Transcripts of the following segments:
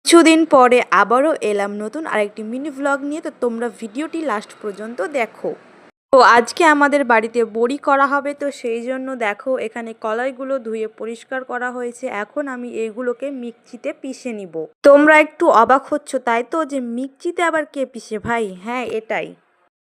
কিছুদিন পরে আবারও এলাম নতুন আরেকটি মিনি ভ্লগ নিয়ে। তো তোমরা ভিডিওটি লাস্ট পর্যন্ত দেখো। তো আজকে আমাদের বাড়িতে বড়ি করা হবে, তো সেই জন্য দেখো এখানে কলাইগুলো ধুয়ে পরিষ্কার করা হয়েছে। এখন আমি এইগুলোকে মিক্সিতে পিষে নিব। তোমরা একটু অবাক হচ্ছ তাই তো, যে মিক্সিতে আবার কে পিষে ভাই? হ্যাঁ, এটাই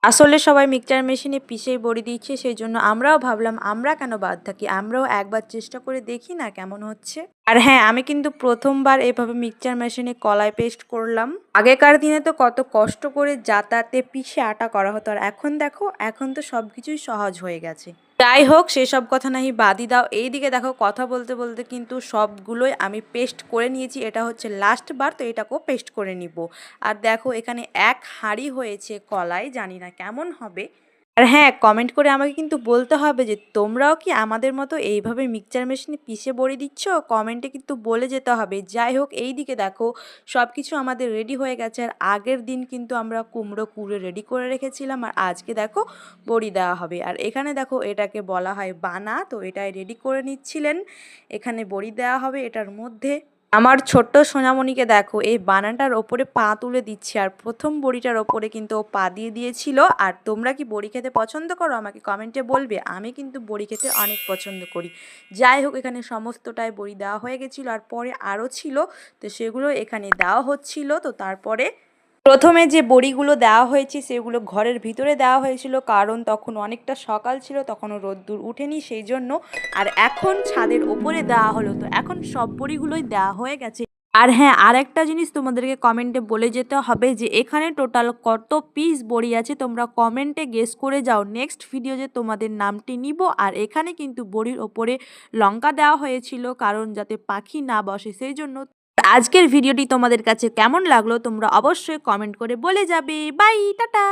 আসলে সবাই মিক্সচার মেশিনে পিষেই বড়ি দিচ্ছে, সেই জন্য আমরাও ভাবলাম আমরা কেন বাদ থাকি, আমরাও একবার চেষ্টা করে দেখি না কেমন হচ্ছে। আর হ্যাঁ, আমি কিন্তু প্রথমবার এভাবে মিক্সচার মেশিনে কলাই পেস্ট করলাম। আগেকার দিনে তো কত কষ্ট করে যাতায়াতে পিষে আটা করা হতো, আর এখন দেখো এখন তো সবকিছুই সহজ হয়ে গেছে। যাই হোক, সেসব কথা নাহি বাদই দাও। এইদিকে দেখো কথা বলতে বলতে কিন্তু সবগুলোই আমি পেস্ট করে নিয়েছি। এটা হচ্ছে লাস্ট বার, তো এটাকেও পেস্ট করে নিব। আর দেখো এখানে এক হাঁড়ি হয়েছে কলাই, জানি না কেমন হবে। আর হ্যাঁ, কমেন্ট করে আমাকে কিন্তু বলতে হবে যে তোমরাও কি আমাদের মতো এইভাবে মিক্সচার মেশিনে পিষে বড়ি দিচ্ছ, কমেন্টে কিন্তু বলে যেতে হবে। যাই হোক, এই দিকে দেখো সব কিছু আমাদের রেডি হয়ে গেছে। আর আগের দিন কিন্তু আমরা কুমড়ো কুড়ে রেডি করে রেখেছিলাম, আর আজকে দেখো বড়ি দেওয়া হবে। আর এখানে দেখো এটাকে বলা হয় বানা, তো এটাই রেডি করে নিচ্ছিলেন। এখানে বড়ি দেওয়া হবে এটার মধ্যে। আমার ছোট্ট সোনামণিকে দেখো এই বানানটার ওপরে পা তুলে দিচ্ছে, আর প্রথম বড়িটার ওপরে কিন্তু ও পা দিয়ে দিয়েছিল। আর তোমরা কি বড়ি খেতে পছন্দ করো আমাকে কমেন্টে বলবে। আমি কিন্তু বড়ি খেতে অনেক পছন্দ করি। যাই হোক, এখানে সমস্তটাই বড়ি দেওয়া হয়ে গেছিলো, আর পরে আরও ছিল, তো সেগুলো এখানে দেওয়া হচ্ছিল। তো তারপরে প্রথমে যে বড়িগুলো দেওয়া হয়েছে সেগুলো ঘরের ভিতরে দেওয়া হয়েছিল, কারণ তখন অনেকটা সকাল ছিল, তখনও রোদ্দুর উঠেনি সেই জন্য। আর এখন ছাদের ওপরে দেওয়া হলো, তো এখন সব বড়িগুলোই দেওয়া হয়ে গেছে। আর হ্যাঁ, আর একটা জিনিস তোমাদেরকে কমেন্টে বলে যেতে হবে যে এখানে টোটাল কত পিস বড়ি আছে, তোমরা কমেন্টে গেস করে যাও। নেক্সট ভিডিও যে তোমাদের নামটি নিব। আর এখানে কিন্তু বড়ির ওপরে লঙ্কা দেওয়া হয়েছিল, কারণ যাতে পাখি না বসে সেই জন্য। আজকের ভিডিওটি তোমাদের কাছে কেমন লাগলো তোমরা অবশ্যই কমেন্ট করে বলে যাবে। Bye, tata.